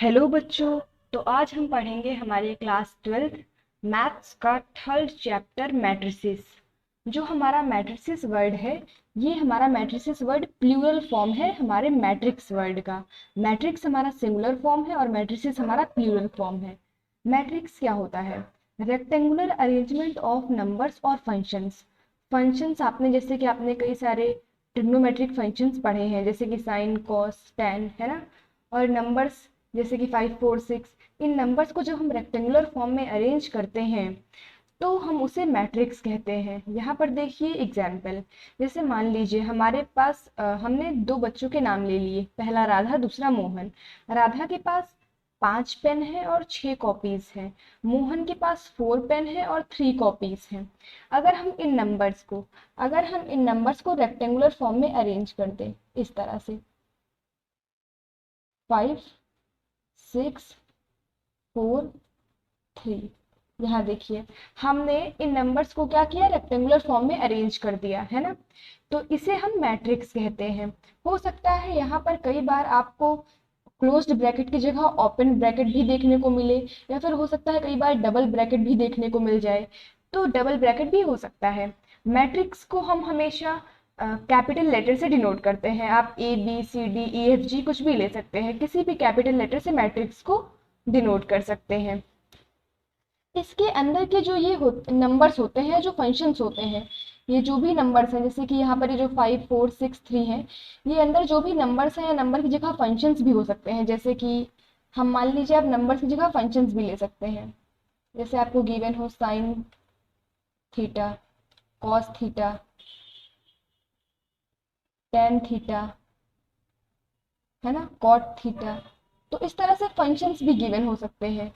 Hello बच्चों। तो आज हम पढ़ेंगे हमारे क्लास 12th मैथ्स का थर्ड चैप्टर मैट्रिसेस। जो हमारा मैट्रिसेस वर्ड है, ये हमारा मैट्रिसेस वर्ड प्लूरल फॉर्म है हमारे मैट्रिक्स वर्ड का। मैट्रिक्स हमारा सिंगुलर फॉर्म है और मैट्रिसेस हमारा प्लूरल फॉर्म है। मैट्रिक्स क्या होता है? रेक्टेंगुलर अरेंजमेंट ऑफ नंबर्स और फंक्शंस। फंक्शंस आपने जैसे कि आपने कई सारे ट्रिग्नोमेट्रिक फंक्शंस पढ़े हैं, जैसे कि साइन कॉस टेन, है ना। और नंबर्स जैसे कि 5 4 6, इन नंबर्स को जब हम रेक्टेंगुलर फॉर्म में अरेंज करते हैं तो हम उसे मैट्रिक्स कहते हैं। यहाँ पर देखिए एग्जाम्पल, जैसे मान लीजिए हमारे पास हमने दो बच्चों के नाम ले लिए, पहला राधा दूसरा मोहन। राधा के पास 5 पेन है और 6 कॉपीज हैं। मोहन के पास 4 पेन है और 3 कॉपीज हैं। अगर हम इन नंबर्स को रेक्टेंगुलर फॉर्म में अरेंज कर दें इस तरह से, 5 6 4 3, यहाँ देखिए हमने इन नंबर्स को क्या किया, रेक्टेंगुलर फॉर्म में अरेंज कर दिया है ना। तो इसे हम मैट्रिक्स कहते हैं। हो सकता है यहाँ पर कई बार आपको क्लोज्ड ब्रैकेट की जगह ओपन ब्रैकेट भी देखने को मिले, या फिर हो सकता है कई बार डबल ब्रैकेट भी देखने को मिल जाए, तो डबल ब्रैकेट भी हो सकता है। मैट्रिक्स को हम हमेशा कैपिटल लेटर से डिनोट करते हैं। आप ABCDEFG कुछ भी ले सकते हैं, किसी भी कैपिटल लेटर से मैट्रिक्स को डिनोट कर सकते हैं। इसके अंदर के जो ये नंबर्स होते हैं, जो फंक्शंस होते हैं, ये जो भी नंबर्स हैं, जैसे कि यहाँ पर ये जो 5 4 6 3 है, ये अंदर जो भी नंबर्स हैं या नंबर की जगह फंक्शंस भी हो सकते हैं। जैसे कि हम मान लीजिए आप नंबर्स की जगह फंक्शंस भी ले सकते हैं। जैसे आपको गिवन हो sine theta, cos theta, tan theta, है ना, कॉट थीटा। तो इस तरह से फंक्शंस भी गिवन हो सकते हैं।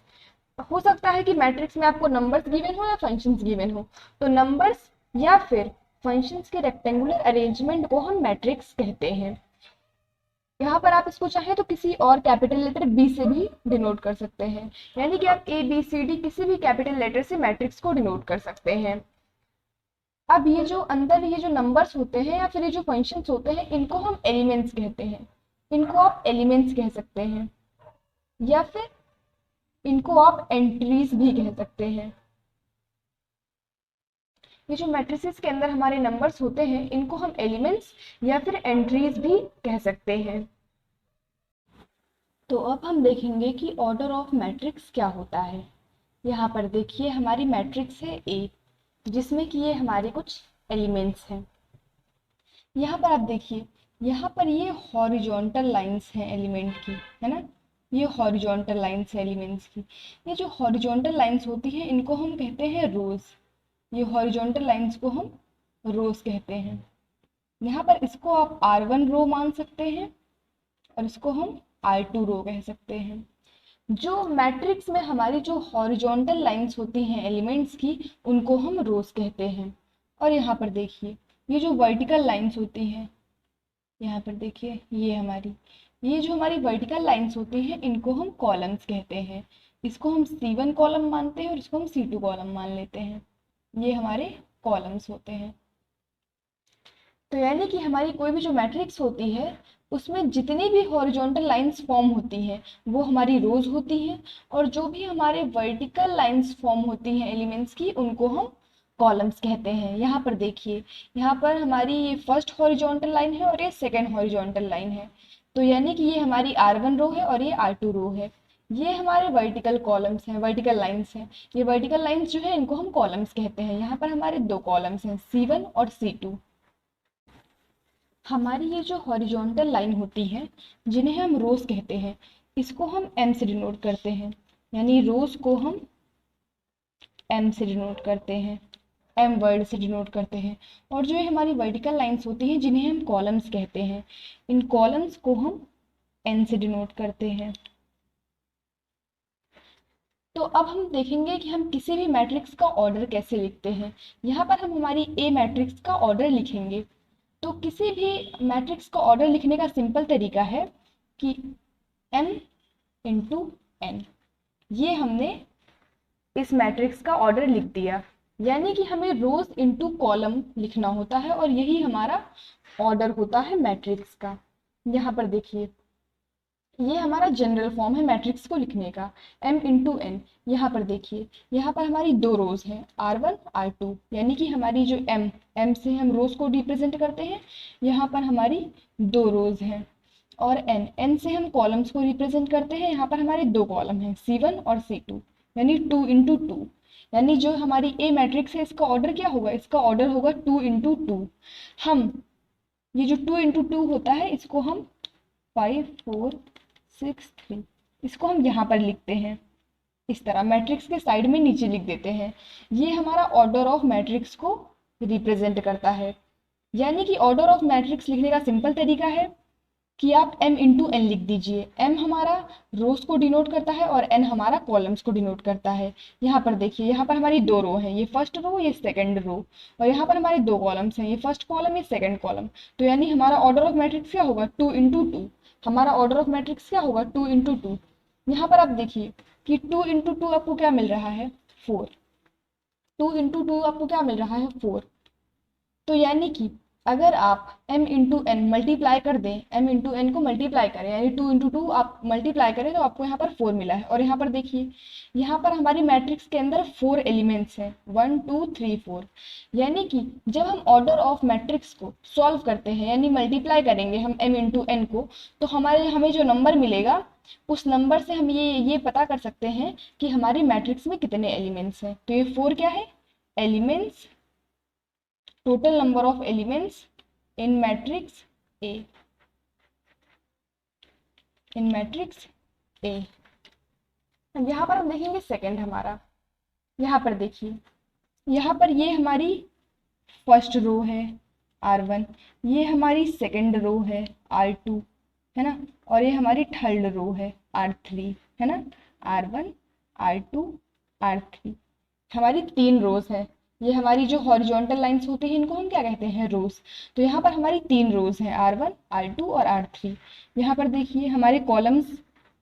हो सकता है कि मैट्रिक्स में आपको नंबर्स गिवन हो या फंक्शंस गिवन हो, तो नंबर्स या फिर फंक्शंस के रेक्टेंगुलर अरेंजमेंट को हम मैट्रिक्स कहते हैं। यहाँ पर आप इसको चाहें तो किसी और कैपिटल लेटर बी से भी डिनोट कर सकते हैं, यानी कि आप ABCD किसी भी कैपिटल लेटर से मैट्रिक्स को डिनोट कर सकते हैं। अब ये जो अंदर ये जो नंबर्स होते हैं या फिर ये जो फंक्शंस होते हैं, इनको हम एलिमेंट्स कहते हैं। इनको आप एलिमेंट्स कह सकते हैं, या फिर इनको आप एंट्रीज भी कह सकते हैं। ये जो मैट्रिसेस के अंदर हमारे नंबर्स होते हैं, इनको हम एलिमेंट्स या फिर एंट्रीज भी कह सकते हैं। तो अब हम देखेंगे कि ऑर्डर ऑफ मैट्रिक्स क्या होता है। यहाँ पर देखिए हमारी मैट्रिक्स है A, जिसमें कि ये हमारे कुछ एलिमेंट्स हैं। यहाँ पर आप देखिए, यहाँ पर ये हॉरिजॉन्टल लाइंस हैं एलिमेंट की, है ना। ये हॉरिजॉन्टल लाइंस है एलिमेंट्स की। ये जो हॉरिजॉन्टल लाइंस होती हैं, इनको हम कहते हैं रोज। ये हॉरिजॉन्टल लाइंस को हम रोज कहते हैं। यहाँ पर इसको आप R1 रो मान सकते हैं और इसको हम R2 रो कह सकते हैं। जो मैट्रिक्स में हमारी जो हॉरिजॉन्टल लाइंस होती हैं एलिमेंट्स की, उनको हम रोज कहते हैं। और यहाँ पर देखिए ये जो वर्टिकल लाइंस होती हैं, यहाँ पर देखिए ये जो हमारी वर्टिकल लाइंस होती हैं, इनको हम कॉलम्स कहते हैं। इसको हम C1 कॉलम मानते हैं और इसको हम C2 कॉलम मान लेते हैं। ये हमारे कॉलम्स होते हैं। तो यानी कि हमारी कोई भी जो मैट्रिक्स होती है, उसमें जितनी भी हॉरिजॉन्टल लाइंस फॉर्म होती हैं वो हमारी रोज होती हैं, और जो भी हमारे वर्टिकल लाइंस फॉर्म होती हैं एलिमेंट्स की, उनको हम कॉलम्स कहते हैं। यहाँ पर देखिए, यहाँ पर हमारी ये फर्स्ट हॉरिजॉन्टल लाइन है और ये सेकेंड हॉरिजॉन्टल लाइन है। तो यानी कि ये हमारी R1 रो है और ये R2 रो है। ये हमारे वर्टिकल कॉलम्स हैं, वर्टिकल लाइंस हैं। ये वर्टिकल लाइंस जो है इनको हम कॉलम्स कहते हैं। यहाँ पर हमारे दो कॉलम्स हैं, C1 और C2। हमारी ये जो हॉरिजॉन्टल लाइन होती है, जिन्हें हम रोज कहते हैं, इसको हम M से डिनोट करते हैं। यानी रोज को हम M से डिनोट करते हैं, M वर्ड से डिनोट करते हैं। और जो ये हमारी वर्टिकल लाइंस होती हैं, जिन्हें हम कॉलम्स कहते हैं, इन कॉलम्स को हम N से डिनोट करते हैं। तो अब हम देखेंगे कि हम किसी भी मैट्रिक्स का ऑर्डर कैसे लिखते हैं। यहाँ पर हम हमारी A मैट्रिक्स का ऑर्डर लिखेंगे। तो किसी भी मैट्रिक्स का ऑर्डर लिखने का सिंपल तरीका है कि m इंटू n, ये हमने इस मैट्रिक्स का ऑर्डर लिख दिया। यानी कि हमें रोज इंटू कॉलम लिखना होता है, और यही हमारा ऑर्डर होता है मैट्रिक्स का। यहाँ पर देखिए ये हमारा जनरल फॉर्म है मैट्रिक्स को लिखने का, m इंटू एन। यहाँ पर देखिए, यहाँ पर हमारी दो रोज हैं, R1 R2, यानी कि हमारी जो m से हम रोज को रिप्रेजेंट करते हैं, यहाँ पर हमारी दो रोज हैं। और n से हम कॉलम्स को रिप्रेजेंट करते हैं, यहाँ पर हमारे दो कॉलम हैं, C1 और C2, यानी 2 इंटू 2। यानी जो हमारी ए मैट्रिक्स है इसका ऑर्डर क्या होगा, इसका ऑर्डर होगा 2 इंटू 2। हम ये जो 2 इंटू 2 होता है इसको हम 5 4 6 3, इसको हम यहाँ पर लिखते हैं इस तरह, मैट्रिक्स के साइड में नीचे लिख देते हैं। ये हमारा ऑर्डर ऑफ मैट्रिक्स को रिप्रेजेंट करता है। यानी कि ऑर्डर ऑफ मैट्रिक्स लिखने का सिंपल तरीका है कि आप m इंटू एन लिख दीजिए। m हमारा रोज को डिनोट करता है और n हमारा कॉलम्स को डिनोट करता है। यहाँ पर देखिए, यहाँ पर हमारी दो रो है, ये फर्स्ट रो ये सेकंड रो, और यहाँ पर हमारे दो कॉलम्स हैं, ये फर्स्ट कॉलम ये सेकंड कॉलम। तो यानी हमारा ऑर्डर ऑफ मैट्रिक्स क्या होगा, 2 इंटू 2। हमारा ऑर्डर ऑफ मैट्रिक्स क्या होगा, 2 इंटू 2। यहाँ पर आप देखिए कि 2 इंटू 2 आपको क्या मिल रहा है, 4। 2 इंटू 2 आपको क्या मिल रहा है, 4। तो यानी कि अगर आप m इंटू एन मल्टीप्लाई कर दें, m इंटू एन को मल्टीप्लाई करें, यानी 2 इंटू 2 आप मल्टीप्लाई करें तो आपको यहाँ पर 4 मिला है। और यहाँ पर देखिए, यहाँ पर हमारी मैट्रिक्स के अंदर 4 एलिमेंट्स हैं, 1 2 3 4। यानी कि जब हम ऑर्डर ऑफ मैट्रिक्स को सॉल्व करते हैं, यानी मल्टीप्लाई करेंगे हम m इंटू एन को, तो हमें जो नंबर मिलेगा उस नंबर से हम ये पता कर सकते हैं कि हमारी मैट्रिक्स में कितने एलिमेंट्स हैं। तो ये 4 क्या है, elements, total number of elements in matrix A, in matrix A। अब यहाँ पर हम देखेंगे सेकंड हमारा, यहाँ पर देखिए, यहाँ पर ये हमारी फर्स्ट रो है R1, ये हमारी सेकंड रो है R2, है ना, और ये हमारी थर्ड रो है R3, है ना, R1 R2 R3। हमारी 3 रोज है। ये हमारी जो हॉरिजॉन्टल लाइंस होती हैं इनको हम क्या कहते हैं, रोज। तो यहाँ पर हमारी 3 रोज हैं, R1 R2 और R3। यहाँ पर देखिए हमारे कॉलम्स,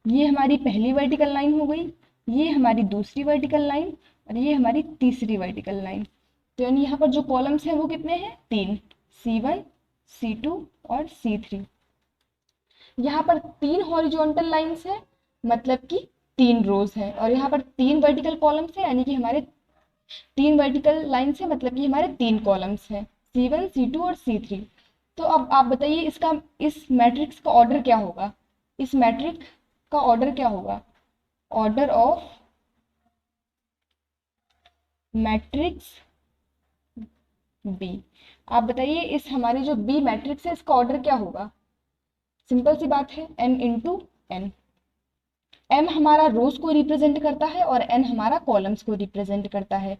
ये हमारी पहली वर्टिकल लाइन हो गई, ये हमारी दूसरी वर्टिकल लाइन, और ये हमारी तीसरी वर्टिकल लाइन। तो यानी यहाँ पर जो कॉलम्स हैं वो कितने हैं, 3, C1 C2 और C3। यहाँ पर 3 हॉरिजॉन्टल लाइंस है, मतलब कि 3 रोज है, और यहाँ पर 3 वर्टिकल कॉलम्स है, यानी कि हमारे 3 वर्टिकल लाइन से, मतलब कि हमारे 3 कॉलम्स हैं, C1 C2 और C3। तो अब आप बताइए इसका, इस मैट्रिक्स का ऑर्डर क्या होगा, इस मैट्रिक्स का ऑर्डर क्या होगा, ऑर्डर ऑफ मैट्रिक्स बी। आप बताइए इस हमारी जो बी मैट्रिक्स है इसका ऑर्डर क्या होगा, सिंपल सी बात है, m इंटू एन। m हमारा रोज को रिप्रेजेंट करता है और n हमारा कॉलम्स को रिप्रेजेंट करता है।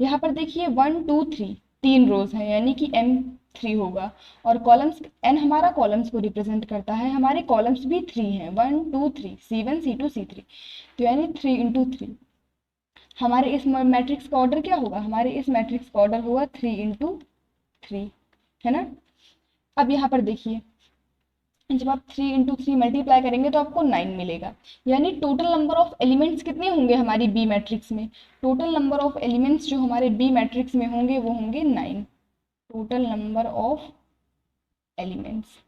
यहाँ पर देखिए 1 2 3, 3 रोज है, यानी कि m3 होगा, और कॉलम्स n हमारा कॉलम्स को रिप्रेजेंट करता है, हमारे कॉलम्स भी 3 हैं, 1 2 3, C1 C2 C3। तो यानी 3 इंटू 3। हमारे इस मैट्रिक्स का ऑर्डर क्या होगा, हमारे इस मैट्रिक्स का ऑर्डर होगा 3 इंटू 3, है ना। अब यहाँ पर देखिए, जब आप 3 इंटू 3 मल्टीप्लाई करेंगे तो आपको 9 मिलेगा। यानी टोटल नंबर ऑफ एलिमेंट्स कितने होंगे हमारी बी मैट्रिक्स में, टोटल नंबर ऑफ एलिमेंट्स जो हमारे बी मैट्रिक्स में होंगे वो होंगे 9, total number of elements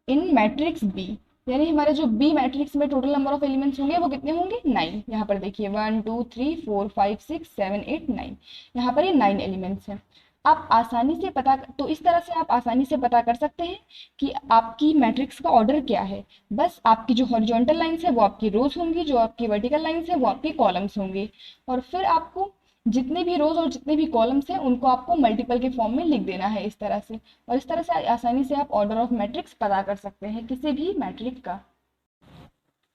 in matrix B. यानी हमारे जो बी मैट्रिक्स में टोटल नंबर ऑफ एलिमेंट्स होंगे वो कितने होंगे, 9। यहाँ पर देखिए 1 2 3 4 5 6 7 8 9, यहाँ पर ये 9 एलिमेंट्स हैं। आप आसानी से पता, तो इस तरह से आप आसानी से पता कर सकते हैं कि आपकी मैट्रिक्स का ऑर्डर क्या है। बस आपकी जो हॉरिजॉन्टल लाइंस है वो आपकी रोज होंगी, जो आपकी वर्टिकल लाइंस है वो आपके कॉलम्स होंगे, और फिर आपको जितने भी रोज और जितने भी कॉलम्स हैं उनको आपको मल्टीपल के फॉर्म में लिख देना है इस तरह से, और इस तरह से आसानी से आप ऑर्डर ऑफ मैट्रिक्स पता कर सकते हैं किसी भी मैट्रिक्स का।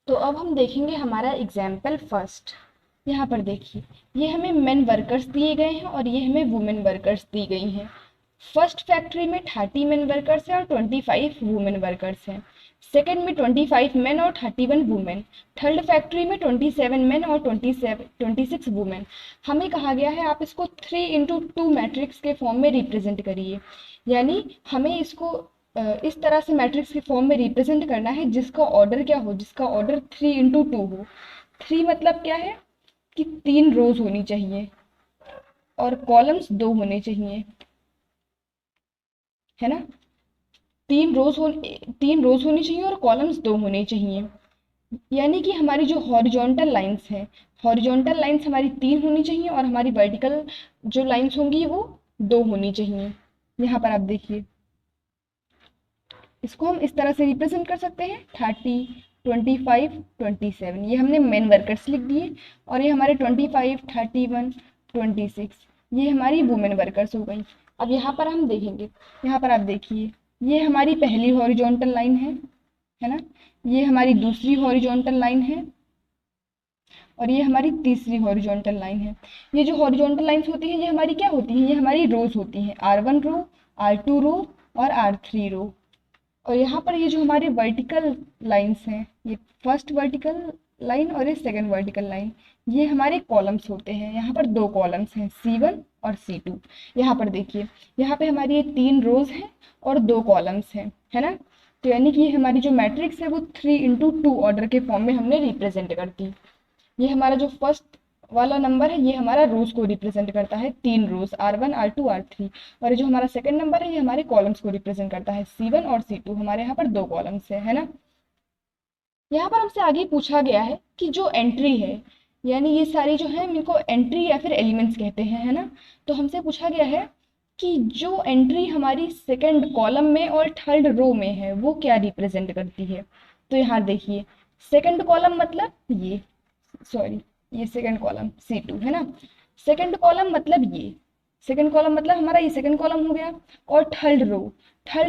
तो अब हम देखेंगे हमारा एग्जाम्पल फर्स्ट। यहाँ पर देखिए, ये हमें मेन वर्कर्स दिए गए हैं और ये हमें वुमेन वर्कर्स दी गई हैं। फर्स्ट फैक्ट्री में 30 मेन वर्कर्स हैं और 25 वुमेन वर्कर्स हैं। सेकेंड में 25 मेन और 31 वुमेन। थर्ड फैक्ट्री में 27 मेन और 26 वुमेन। हमें कहा गया है आप इसको 3 इंटू 2 मैट्रिक्स के फॉर्म में रिप्रेजेंट करिए, यानी हमें इसको इस तरह से मैट्रिक्स के फॉर्म में रिप्रेजेंट करना है जिसका ऑर्डर क्या हो, जिसका ऑर्डर 3 इंटू 2 हो। 3 मतलब क्या है कि 3 रोज होनी चाहिए और कॉलम्स 2 होने चाहिए, है ना। तीन रोज होनी चाहिए और कॉलम्स 2 होने चाहिए। यानी कि हमारी जो हॉरिजॉन्टल लाइंस हैं, हॉरिजॉन्टल लाइंस हमारी 3 होनी चाहिए और हमारी वर्टिकल जो लाइंस होंगी वो 2 होनी चाहिए। यहाँ पर आप देखिए, इसको हम इस तरह से रिप्रेजेंट कर सकते हैं 30, 25, 27। ये हमने मेन वर्कर्स लिख दिए और ये हमारे 25, 31, 26 ये हमारी वुमेन वर्कर्स हो गई। अब यहाँ पर हम देखेंगे, यहाँ पर आप देखिए, ये हमारी पहली हॉरिजॉन्टल लाइन है ना, ये हमारी दूसरी हॉरिजॉन्टल लाइन है और ये हमारी तीसरी हॉरिजॉन्टल लाइन है। ये जो हॉरिजॉन्टल लाइंस होती हैं ये हमारी क्या होती हैं, ये हमारी रोज होती हैं, R1 रो, R2 रो और R3 रो। और यहाँ पर ये जो हमारे वर्टिकल लाइंस हैं, ये फर्स्ट वर्टिकल लाइन और ये सेकंड वर्टिकल लाइन, ये हमारे कॉलम्स होते हैं। यहाँ पर 2 कॉलम्स हैं, C1 और C2। यहाँ पर देखिए, यहाँ पे हमारी ये 3 रोज हैं और 2 कॉलम्स हैं, है ना। तो यानी कि ये हमारी जो मैट्रिक्स है वो 3x2 ऑर्डर के फॉर्म में हमने रिप्रेजेंट कर दी। ये हमारा जो फर्स्ट वाला नंबर है ये हमारा रोज को रिप्रेजेंट करता है, 3 रोज, R1, R2, R3। और ये जो हमारा सेकंड नंबर है ये हमारे कॉलम्स को रिप्रेजेंट करता है, C1 और C2। हमारे यहाँ पर 2 कॉलम्स है ना। यहाँ पर हमसे आगे पूछा गया है कि जो एंट्री है, यानी ये सारी जो है इनको एंट्री या फिर एलिमेंट्स कहते हैं, है ना। तो हमसे पूछा गया है कि जो एंट्री हमारी सेकंड कॉलम में और थर्ड रो में है वो क्या रिप्रेजेंट करती है। तो यहाँ देखिए, सेकंड कॉलम मतलब ये सेकंड कॉलम C2 है ना। सेकंड कॉलम मतलब ये, सेकंड कॉलम मतलब हमारा ये सेकंड कॉलम हो गया। और थर्ड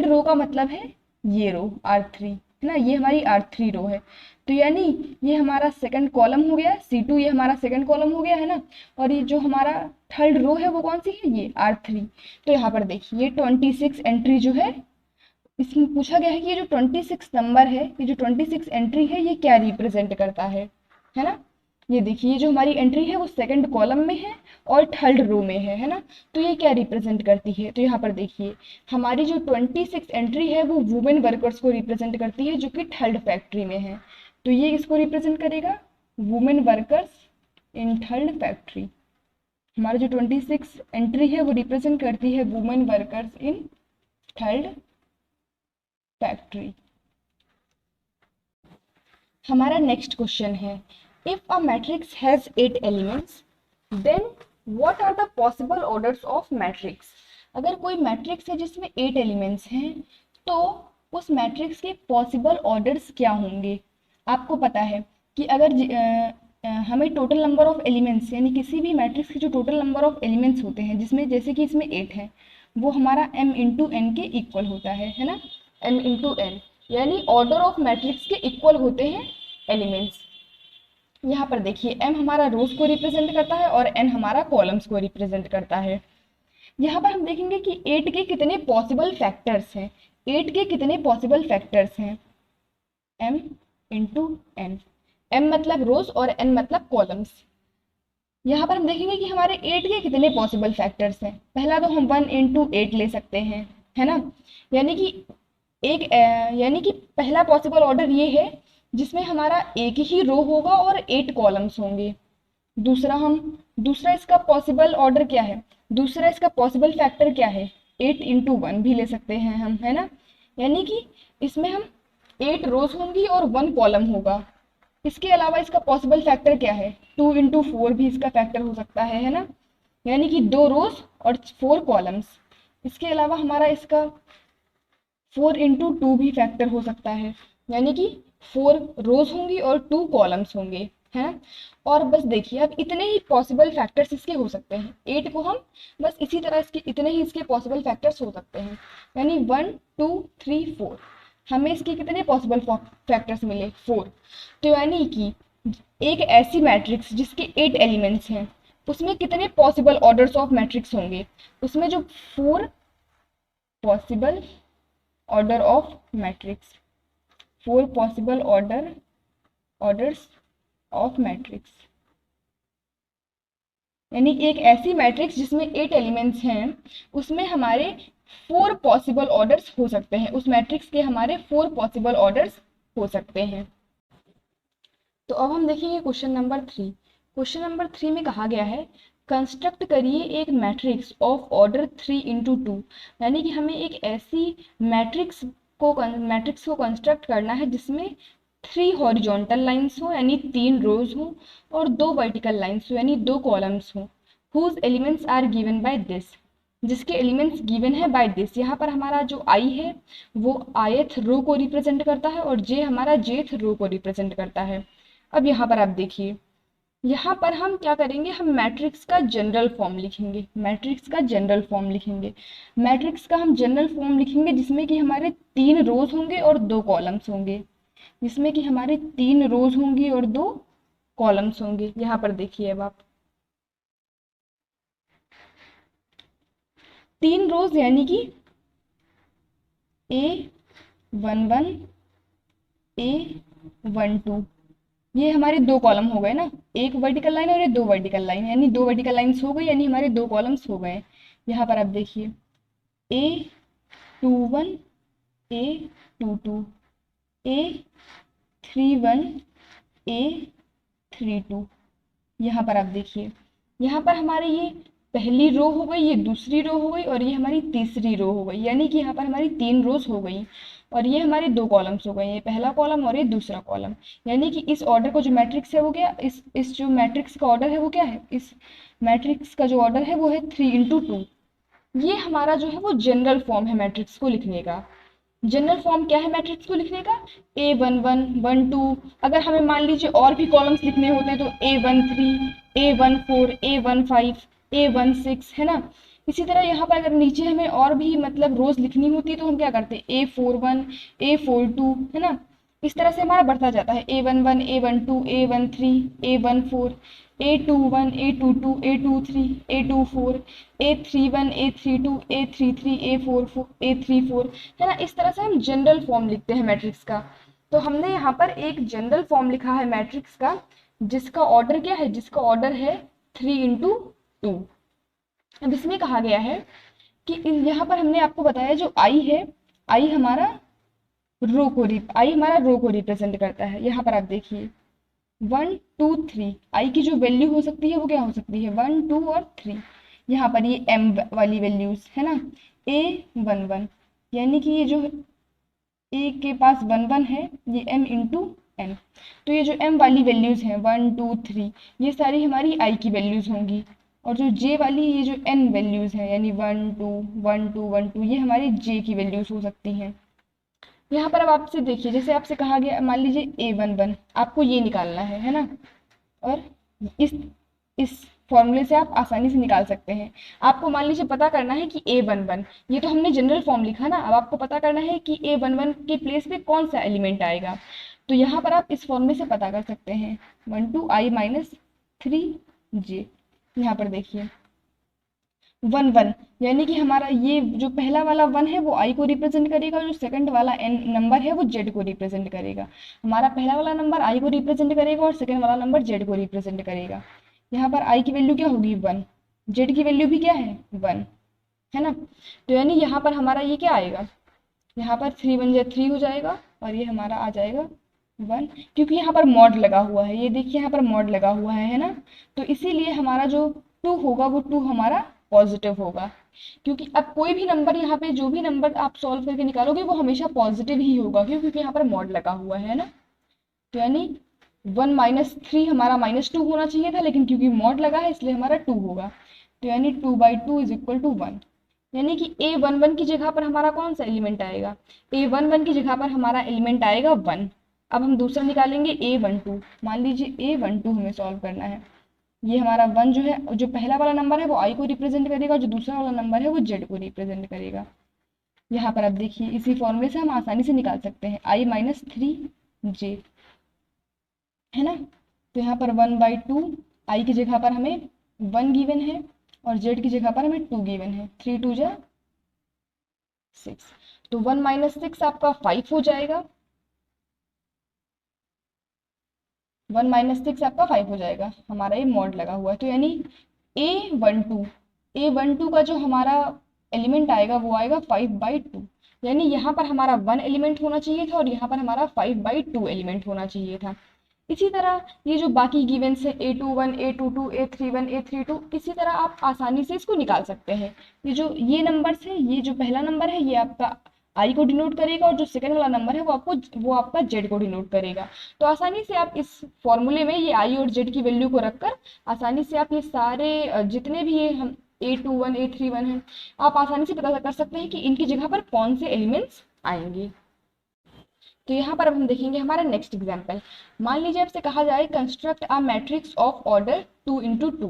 रो का मतलब है ये रो R3, है ना, ये हमारी R3 रो है। तो यानी ये हमारा सेकंड कॉलम हो गया C2, ये हमारा सेकंड कॉलम हो गया, है ना। और ये जो हमारा थर्ड रो है वो कौन सी है, ये R3। तो यहाँ पर देखिए 26 एंट्री जो है, इसमें पूछा गया है कि ये जो 26 नंबर है, ये जो 26 एंट्री है ये क्या रिप्रेजेंट करता है ना। ये देखिए, ये जो हमारी एंट्री है वो सेकंड कॉलम में है और थर्ड रो में है ना। तो ये क्या रिप्रेजेंट करती है, तो यहाँ पर देखिए हमारी जो 26 एंट्री है वो वुमेन वर्कर्स को रिप्रेजेंट करती है जो कि थर्ड फैक्ट्री में है। तो ये इसको रिप्रेजेंट करेगा, women workers in third factory. हमारा जो 26 एंट्री है वो रिप्रेजेंट करती है women workers in third factory. हमारा नेक्स्ट क्वेश्चन है, if a matrix has 8 elements then what are the possible orders of matrix. अगर कोई मैट्रिक्स है जिसमें 8 एलिमेंट्स हैं तो उस मैट्रिक्स के पॉसिबल ऑर्डर्स क्या होंगे। आपको पता है कि अगर हमें टोटल नंबर ऑफ एलिमेंट्स, यानी किसी भी मैट्रिक्स के जो टोटल नंबर ऑफ एलिमेंट्स होते हैं, जिसमें जैसे कि इसमें 8 है, वो हमारा m इंटू एन के इक्वल होता है ना, m इंटू एन, यानी ऑर्डर ऑफ मैट्रिक्स के इक्वल होते हैं एलिमेंट्स। यहाँ पर देखिए m हमारा रोज को रिप्रेजेंट करता है और n हमारा कॉलम्स को रिप्रेजेंट करता है। यहाँ पर हम देखेंगे कि 8 के कितने पॉसिबल फैक्टर्स हैं, 8 के कितने पॉसिबल फैक्टर्स हैं, m इंटू एन, m मतलब रोज और n मतलब कॉलम्स। यहाँ पर हम देखेंगे कि हमारे 8 के कितने पॉसिबल फैक्टर्स हैं। पहला तो हम 1 इंटू 8 ले सकते हैं, है ना। यानी कि पहला पॉसिबल ऑर्डर ये है जिसमें हमारा एक ही रो होगा और 8 कॉलम्स होंगे। दूसरा इसका पॉसिबल ऑर्डर क्या है, दूसरा इसका पॉसिबल फैक्टर क्या है, 8 इंटू 1 भी ले सकते हैं हम, है ना। यानी कि इसमें हम 8 रोज होंगी और 1 कॉलम होगा। इसके अलावा इसका पॉसिबल फैक्टर क्या है, 2 इंटू 4 भी इसका फैक्टर हो सकता है ना। यानी कि 2 रोज और 4 कॉलम्स। इसके अलावा हमारा इसका 4 इंटू 2 भी फैक्टर हो सकता है, यानी कि 4 रोज होंगी और 2 कॉलम्स होंगे, है। और बस देखिए अब इतने ही पॉसिबल फैक्टर्स इसके हो सकते हैं, 8 को हम बस इसी तरह इतने ही इसके पॉसिबल फैक्टर्स हो सकते हैं, यानी 1 2 3 4 हमें इसके कितने पॉसिबल फैक्टर्स मिले, 4। तो यानी कि एक ऐसी मैट्रिक्स जिसके 8 एलिमेंट्स हैं उसमें कितने पॉसिबल ऑर्डर्स ऑफ मैट्रिक्स होंगे, उसमें जो 4 possible order of matrix, 4 possible orders of matrix, यानी एक ऐसी मैट्रिक्स जिसमें 8 एलिमेंट्स हैं उसमें हमारे 4 पॉसिबल ऑर्डर्स हो सकते हैं, उस मैट्रिक्स के हमारे 4 पॉसिबल ऑर्डर्स हो सकते हैं। तो अब हम देखेंगे क्वेश्चन नंबर 3। क्वेश्चन नंबर 3 में कहा गया है कंस्ट्रक्ट करिए एक मैट्रिक्स ऑफ ऑर्डर 3 इंटू 2, यानी कि हमें एक ऐसी मैट्रिक्स मैट्रिक्स को कंस्ट्रक्ट करना है जिसमें 3 हॉरिजॉन्टल लाइंस हो यानी 3 रोज हो और 2 वर्टिकल लाइंस हो यानी 2 कॉलम्स हो, whose elements are given by this, जिसके एलिमेंट्स गिवन है बाय दिस। यहाँ पर हमारा जो आई है वो ith रो को रिप्रेजेंट करता है और जे हमारा jth रो को रिप्रेजेंट करता है। अब यहाँ पर आप देखिए, यहाँ पर हम क्या करेंगे, हम मैट्रिक्स का जनरल फॉर्म लिखेंगे, मैट्रिक्स का जनरल फॉर्म लिखेंगे, मैट्रिक्स का हम जनरल फॉर्म लिखेंगे जिसमें कि हमारे 3 रोज होंगे और 2 कॉलम्स होंगे, जिसमें कि हमारे 3 रोज होंगी और 2 कॉलम्स होंगे। यहाँ पर देखिए अब आप 3 रोज यानी कि A11 A12, ये हमारे 2 कॉलम हो गए ना, एक वर्टिकल लाइन और ये 2 वर्टिकल लाइन, यानी 2 वर्टिकल लाइंस हो गई यानी हमारे 2 कॉलम्स हो गए। यहाँ पर आप देखिए A21 A22 A31 A32, यहाँ पर आप देखिए, यहाँ पर हमारे ये पहली रो हो गई, ये दूसरी रो हो गई और ये हमारी तीसरी रो हो गई, यानी कि यहाँ पर हमारी 3 रोज हो गई और ये हमारे 2 कॉलम्स हो गए, ये पहला कॉलम और ये दूसरा कॉलम। यानी कि इस ऑर्डर को जो मैट्रिक्स है वो क्या, इस जो मैट्रिक्स का ऑर्डर है वो क्या है, इस मैट्रिक्स का जो ऑर्डर है वो है 3×2। ये हमारा जो है वो जनरल फॉर्म है मैट्रिक्स को लिखने का। जनरल फॉर्म क्या है मैट्रिक्स को लिखने का, A11 12, अगर हमें मान लीजिए और भी कॉलम्स लिखने होते तो A13 A14 A15 A16, है ना। इसी तरह यहाँ पर अगर नीचे हमें और भी मतलब रोज लिखनी होती है तो हम क्या करते हैं A41 A42, है ना। इस तरह से हमारा बढ़ता जाता है A11 A12 A13 A14 A21 A22 A23 A24 A31 A32 A33 A44 A34, है ना। इस तरह से हम जनरल फॉर्म लिखते हैं मैट्रिक्स का। तो हमने यहाँ पर एक जनरल फॉर्म लिखा है मैट्रिक्स का जिसका ऑर्डर क्या है, जिसका ऑर्डर है 3×2। अब इसमें कहा गया है कि यहाँ पर हमने आपको बताया जो आई है, आई हमारा रो को रिप्रेजेंट करता है। यहाँ पर आप देखिए 1 2 3, आई की जो वैल्यू हो सकती है वो क्या हो सकती है 1 2 और 3। यहाँ पर ये m वाली वैल्यूज है ना, A11 यानी कि ये जो a के पास 1 1 है, ये m×n, तो ये जो m वाली वैल्यूज हैं 1 2 3 ये सारी हमारी i की वैल्यूज होंगी, और जो j वाली ये जो n वैल्यूज हैं यानी 1 2 1 2 1 2 ये हमारी j की वैल्यूज हो सकती हैं। यहाँ पर अब आपसे देखिए, जैसे आपसे कहा गया मान लीजिए A11 आपको ये निकालना है ना, और इस फॉर्मूले से आप आसानी से निकाल सकते हैं। आपको मान लीजिए पता करना है कि A11, ये तो हमने जनरल फॉर्म लिखा ना, अब आपको पता करना है कि A11 के प्लेस पे कौन सा एलिमेंट आएगा। तो यहाँ पर आप इस फॉर्मूले से पता कर सकते हैं 1 2 I - 3j। यहाँ पर देखिए 1 1 यानी कि हमारा ये जो पहला वाला 1 है वो i को रिप्रेजेंट करेगा, और जो सेकंड वाला n नंबर है वो z को रिप्रेजेंट करेगा। हमारा पहला वाला नंबर i को रिप्रेजेंट करेगा और सेकंड वाला नंबर z को रिप्रेजेंट करेगा। यहाँ पर i की वैल्यू क्या होगी 1, z की वैल्यू भी क्या है 1, है ना। तो यानी यहाँ पर हमारा ये क्या आएगा, यहाँ पर 3 1 3 हो जाएगा और ये हमारा आ जाएगा 1, क्योंकि यहाँ पर मॉड लगा हुआ है, ये देखिए यहाँ पर मॉड लगा हुआ है ना। तो इसीलिए हमारा जो 2 होगा वो 2 हमारा पॉजिटिव होगा, क्योंकि अब कोई भी नंबर यहाँ पे जो भी नंबर आप सॉल्व करके निकालोगे वो हमेशा पॉजिटिव ही होगा, क्योंकि यहाँ पर मॉड लगा हुआ है ना। तो यानी 1 - 3 हमारा -2 होना चाहिए था, लेकिन क्योंकि मॉड लगा है इसलिए हमारा 2 होगा। तो यानी 2/2 = 1, यानी कि A11 की जगह पर हमारा कौन सा एलिमेंट आएगा, A11 की जगह पर हमारा एलिमेंट आएगा 1। अब हम दूसरा निकालेंगे A12, मान लीजिए A12 हमें सॉल्व करना है। ये हमारा 1 जो है, जो पहला वाला नंबर है वो i को रिप्रेजेंट करेगा, जो दूसरा वाला नंबर है वो z को रिप्रेजेंट करेगा। यहाँ पर आप देखिए इसी फॉर्मूले से हम आसानी से निकाल सकते हैं I - 3j, है ना। तो यहाँ पर 1/2, i की जगह पर हमें 1 गिवन है और z की जगह पर हमें 2 गिवन है, 3 2 जा 6, तो 1 - 6 आपका 5 हो जाएगा, 1 - 6 आपका 5 हो जाएगा, हमारा ये मॉड लगा हुआ है। तो यानी A12 का जो हमारा एलिमेंट आएगा वो आएगा 5/2, यानी यहाँ पर हमारा 1 एलिमेंट होना चाहिए था और यहाँ पर हमारा 5/2 एलिमेंट होना चाहिए था। इसी तरह ये जो बाकी गिवेंस है A21 A22 A31 A32, इसी तरह आप आसानी से इसको निकाल सकते हैं। ये नंबर्स है, ये जो पहला नंबर है ये आपका आई को डिनोट करेगा, और जो सेकंड वाला नंबर है वो आपका जेड को डिनोट करेगा। तो आसानी से आप इस फॉर्मूले में ये आई और जेड की वैल्यू को रखकर आसानी से आप ये सारे जितने भी ये हम A21 A31 है, आप आसानी से पता कर सकते हैं कि इनकी जगह पर कौन से एलिमेंट्स आएंगे। तो यहाँ पर अब हम देखेंगे हमारा नेक्स्ट एग्जाम्पल। मान लीजिए आपसे कहा जाए construct a matrix of order 2 × 2,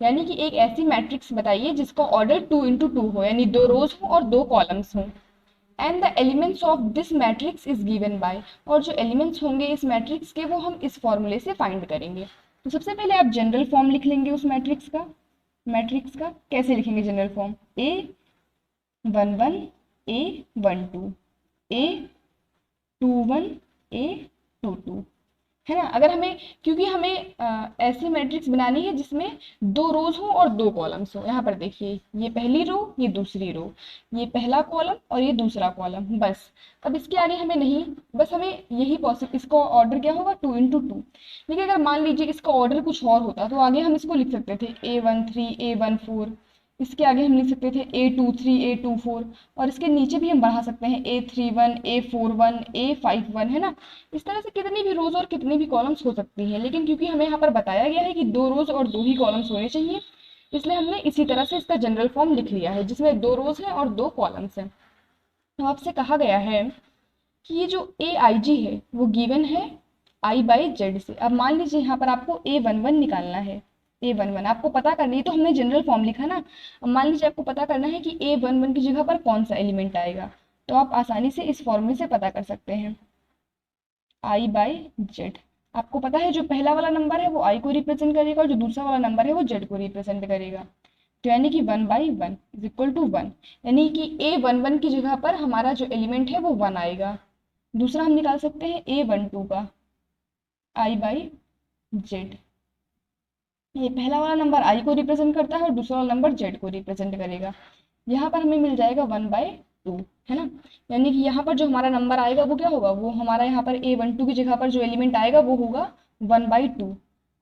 यानी कि एक ऐसी मैट्रिक्स बताइए जिसका ऑर्डर 2 × 2 हो, यानी 2 रोज हो और 2 कॉलम्स हों। And the elements of this matrix is given by, और जो एलिमेंट्स होंगे इस मैट्रिक्स के वो हम इस फॉर्मूले से फाइंड करेंगे। तो सबसे पहले आप जनरल फॉर्म लिख लेंगे उस मैट्रिक्स का कैसे लिखेंगे general form, A11 A12 A21 A22, है ना। अगर हमें, क्योंकि हमें ऐसी मैट्रिक्स बनानी है जिसमें 2 रोज हो और 2 कॉलम्स हो। यहाँ पर देखिए ये पहली रो, ये दूसरी रो, ये पहला कॉलम और ये दूसरा कॉलम, बस। अब इसके आगे हमें नहीं, बस हमें यही पॉसिबल, इसका ऑर्डर क्या होगा 2 × 2। लेकिन अगर मान लीजिए इसका ऑर्डर कुछ और होता तो आगे हम इसको लिख सकते थे A13 A14, इसके आगे हम लिख सकते थे A23 A24, और इसके नीचे भी हम बढ़ा सकते हैं A31 A41 A51, है ना। इस तरह से कितनी भी रोज और कितनी भी कॉलम्स हो सकती हैं, लेकिन क्योंकि हमें यहाँ पर बताया गया है कि 2 रोज और 2 ही कॉलम्स होने चाहिए, इसलिए हमने इसी तरह से इसका जनरल फॉर्म लिख लिया है जिसमें 2 रोज हैं और 2 कॉलम्स हैं। तो आपसे कहा गया है कि ये जो AIG है वो गिवन है I/Z से। अब मान लीजिए यहाँ पर आपको A11 निकालना है, A11 आपको पता करनी है, तो हमने जनरल फॉर्म लिखा ना। अब मान लीजिए आपको पता करना है कि A11 की जगह पर कौन सा एलिमेंट आएगा, तो आप आसानी से इस फॉर्मूले से पता कर सकते हैं। I/Z, आपको पता है जो पहला वाला नंबर है वो I को रिप्रेजेंट करेगा और जो दूसरा वाला नंबर है वो Z को रिप्रेजेंट करेगा। तो यानी कि 1/1 इज इक्वल टू 1, यानी कि A11 की जगह पर हमारा जो एलिमेंट है वो 1 आएगा। दूसरा हम निकाल सकते हैं A12 का I/Z। ये पहला वाला नंबर I को रिप्रेजेंट करता है और दूसरा वाला नंबर Z को रिप्रेजेंट करेगा। यहाँ पर हमें मिल जाएगा 1/2, है ना। यानी कि यहाँ पर जो हमारा नंबर आएगा वो क्या होगा, वो हमारा यहाँ पर A12 की जगह पर जो एलिमेंट आएगा वो होगा 1/2।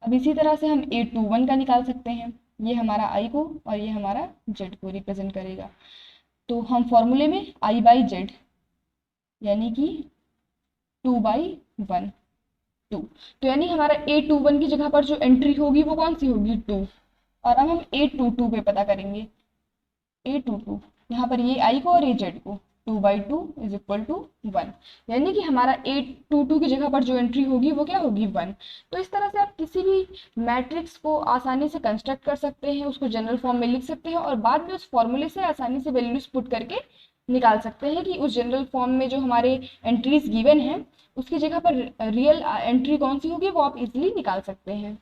अब इसी तरह से हम A21 का निकाल सकते हैं, ये हमारा I को और ये हमारा Z को रिप्रेजेंट करेगा। तो हम फॉर्मूले में I/Z यानी कि 2/1 2, तो यानी हमारा A21 की जगह पर जो एंट्री होगी वो कौन सी होगी 2। और अब हम A22 पे पता करेंगे, A22 यहाँ पर ये I को और ये Z को, 2/2 इज इक्वल टू 1, यानी कि हमारा A22 की जगह पर जो एंट्री होगी वो क्या होगी 1। तो इस तरह से आप किसी भी मैट्रिक्स को आसानी से कंस्ट्रक्ट कर सकते हैं, उसको जनरल फॉर्म में लिख सकते हैं और बाद में उस फॉर्मूले से आसानी से वैल्यूज पुट करके निकाल सकते हैं कि उस जनरल फॉर्म में जो हमारे एंट्रीज गिवन है उसकी जगह पर रियल एंट्री कौन सी होगी वो आप इजीली निकाल सकते हैं।